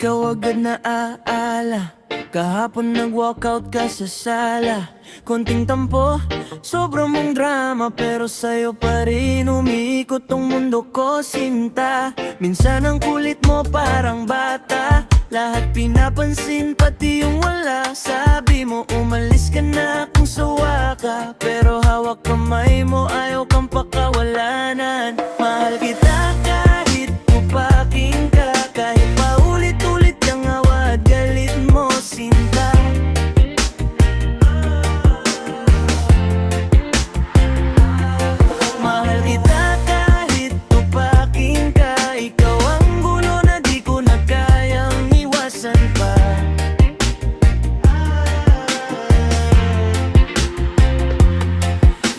ikaw agad na aala. Kahapon nag-walkout ka sa sala. Konting tampo, sobrang mong drama, pero sa'yo pa rin umiikot tong mundo ko, sinta. Minsan ang kulit mo parang bata, lahat pinapansin, pati yung wala. Sabi mo umalis ka na kung sawa ka, pero hawak kamay mo, ayaw kang pakawalanan. Mahal kita kahit upaking ka, kahit paulit-ulit ang awa at galit mo, sinta. Mahal kita kahit upaking ka, ikaw ang gulo na di ko na kayang iwasan pa.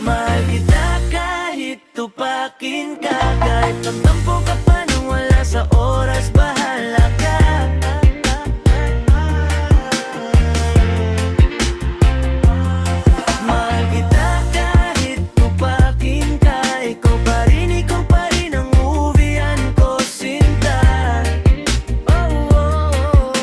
Mahal kita kahit tupakin ka, kahit magtampo ka pa nang wala sa oras, bahala ka. Mahal kita kahit tupakin ka, ikaw pa rin ang uwian ko, sinta. Oh, oh, oh.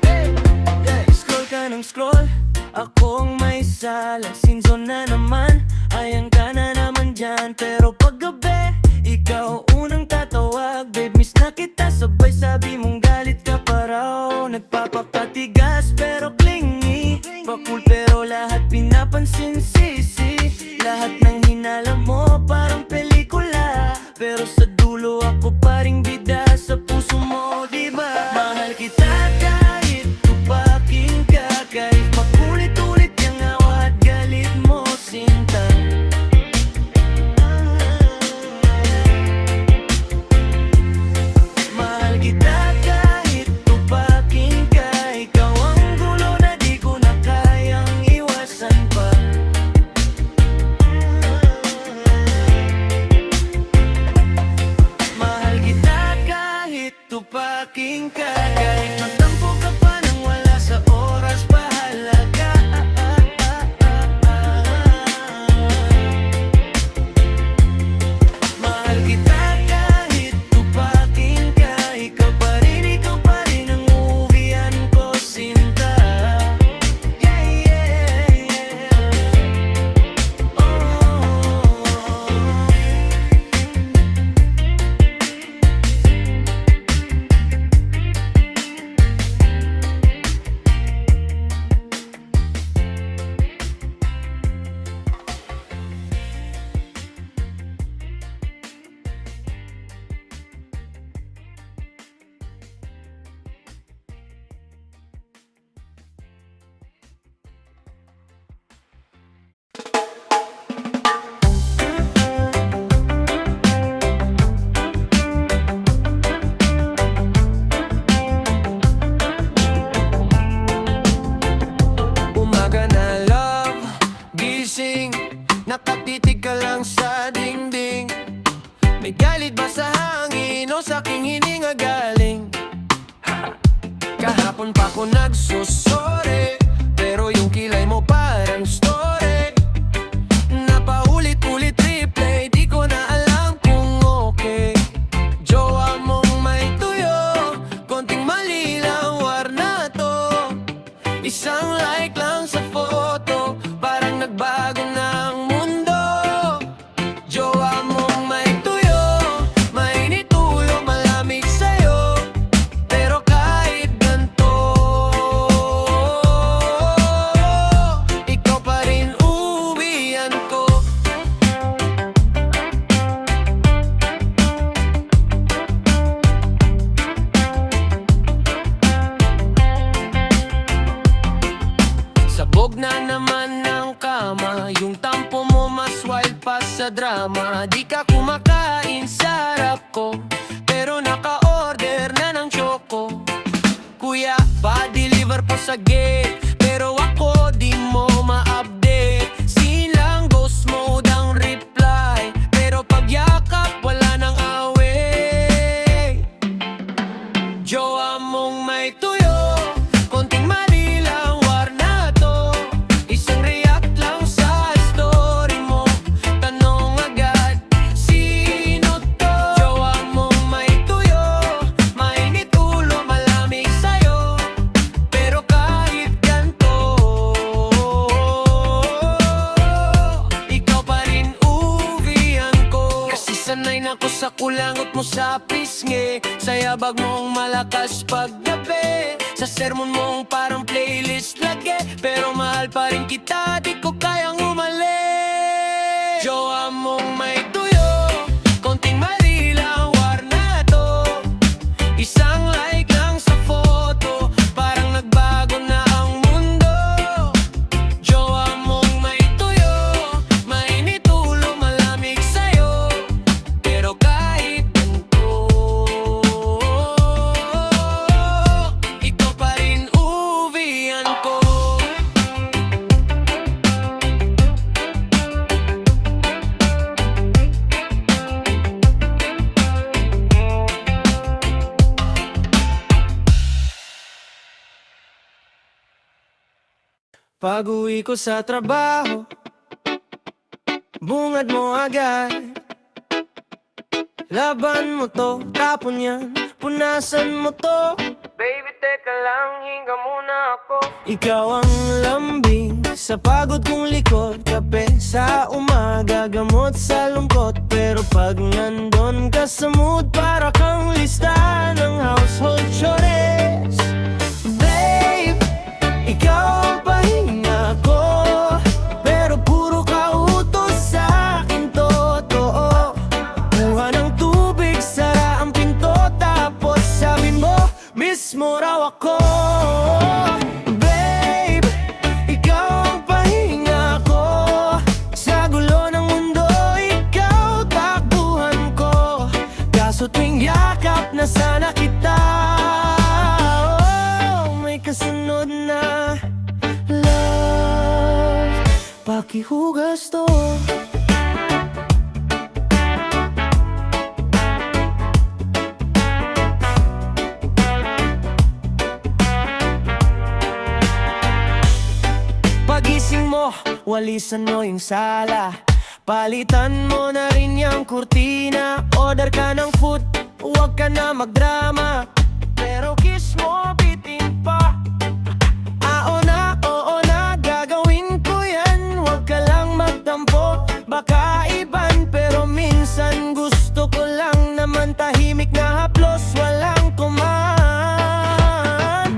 Hey, scroll ka ng scroll, ako ang may sala. Sinzo na naman, ayan ka na naman dyan. Pero pag gabi, ikaw unang tatawag. Babe, miss na kita, sabay sabi mong galit ka pa raw. Nagpapakatigas pero clingy, pa-cool pero lahat pinapansin, sisi. Lahat ng hinala mo parang pelikula, pero sa dulo ako pa ring bida sa puso mo, diba? Mahal kita kahit tupakin ka, kahit makulit-ulit yung awa at galit mo, sinta. Mahal kita kahit tupakin ka, ikaw ang gulo na di ko na kayang iwasan pa. Mahal kita kahit tupakin ka, kahit magtampo ka pa nang wala sa oras, bahala ka. Mahal kita kahit tupakin ka, ikaw pa rin ang uwian ko, sinta. Yeah, yeah, yeah. Oh. Umaga na love, gising, nakatitig ka lang sa dingding. May galit ba sa hangin o sa aking hininga galing? Kahapon pa ko nagsusore, pero yung kilay mo parang story. Napaulit-ulit replay, di ko na alam kung okay. Jowa mong may tuyo, konting mali lang war na to. Isang like lang sa photo, parang nagbago ng mundo. Jowa mong may tuyo, mainit ulo, malamig sa'yo, pero kahit ganito, ikaw pa rin uwian ko. Sabog na naman ng kama, yung tampo mo mas wild pa sa drama. Di ka kumakain sa harap ko, pero naka-order na ng choco. Kuya, pa-deliver po sa gate, pero ako di mo ma-update. Silang ghost mode ang reply, pero pag yakap wala nang away. Jowa mong may tuyo, konting mali lang war na to. Isang react lang sa story mo, tanong agad, sino to? Jowa mong may tuyo, may mo sa pisngi, sa yabag mong malakas paggabi, sa sermon mong parang playlist lagi. Pero mahal pa rin kita, di ko kayang umalis. Jowa mong may tuyo, konting mali lang, war na to. Isang like lang sa photo, parang nagbago na ang mundo. Jowa mong may tuyo, mainit ulo, malamig sa'yo. Pero kahit ganito, ikaw pa rin uwian ko. Pag-uwi ko sa trabaho, bungad mo agad. Laban mo to, tapon yan, punasan mo to. Baby, teka lang, hinga muna ako. Ikaw ang lambing sa pagod kong likod. Kape sa umaga, gamot sa lungkot. Pero pag nandun ka sa mood, para kang lista ng household chores. Babe, ikaw ang pahinga ko, pero puro ka utos sa akin, totoo. Kuha ng tubig, sara ang pinto, tapos sabi mo, miss mo raw ako. Babe, ikaw ang pahinga ko, sa gulo ng mundo, ikaw takbuhan ko. Kaso tuwing yakap na sana kita, oh, may kasunod na love, pakihugas to. Pagising mo, walisan mo yung sala, palitan mo na rin yung kurtina. Order ka ng food, huwag ka na magdrama, pero kiss mo bitin pa. Oo na, gagawin ko yan, huwag ka lang magtampo. Baka iban, pero minsan gusto ko lang naman tahimik na haplos, walang kumain.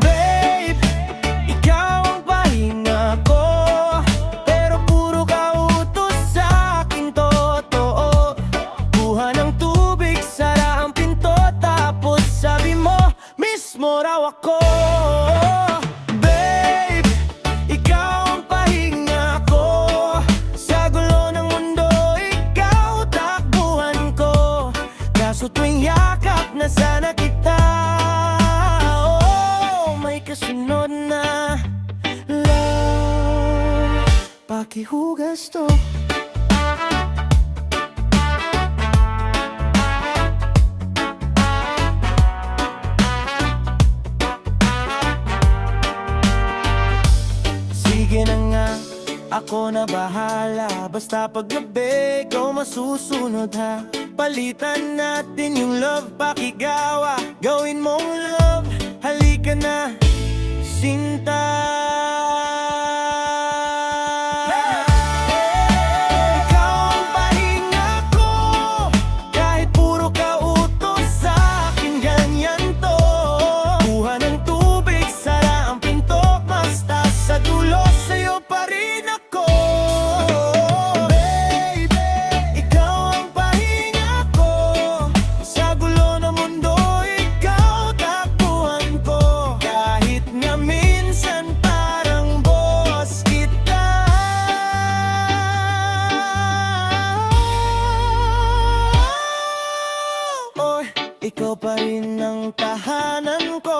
Babe, ikaw ang pahinga ko, pero puro ka utos sa akin, totoo. Kuha ng tubig, sara ang pinto, tapos sabi mo, miss mo raw ako. Babe, ikaw ang pahinga ko, sa gulo ng mundo, ikaw takbuhan ko. Kaso tuwing yakap na sana kita, oh, may kasunod na love, pakihugas to. Sige na nga, ako na bahala. Basta paggabi, ikaw masusunod ha. Palitan natin yung love, pakigawa. Gawin mong love, halika na, sinta. Ikaw ang pahinga ko, kahit puro ka utos sa akin, ganyan to. Kuha ng tubig, sara ang pinto, basta sa dulo, sa'yo pa rin ako. Baby, ikaw ang pahinga ko, sa gulo ng mundo, ikaw takbuhan ko. Kahit nga minsan parang boss kita, oh, ikaw pa rin ang tahanan ko.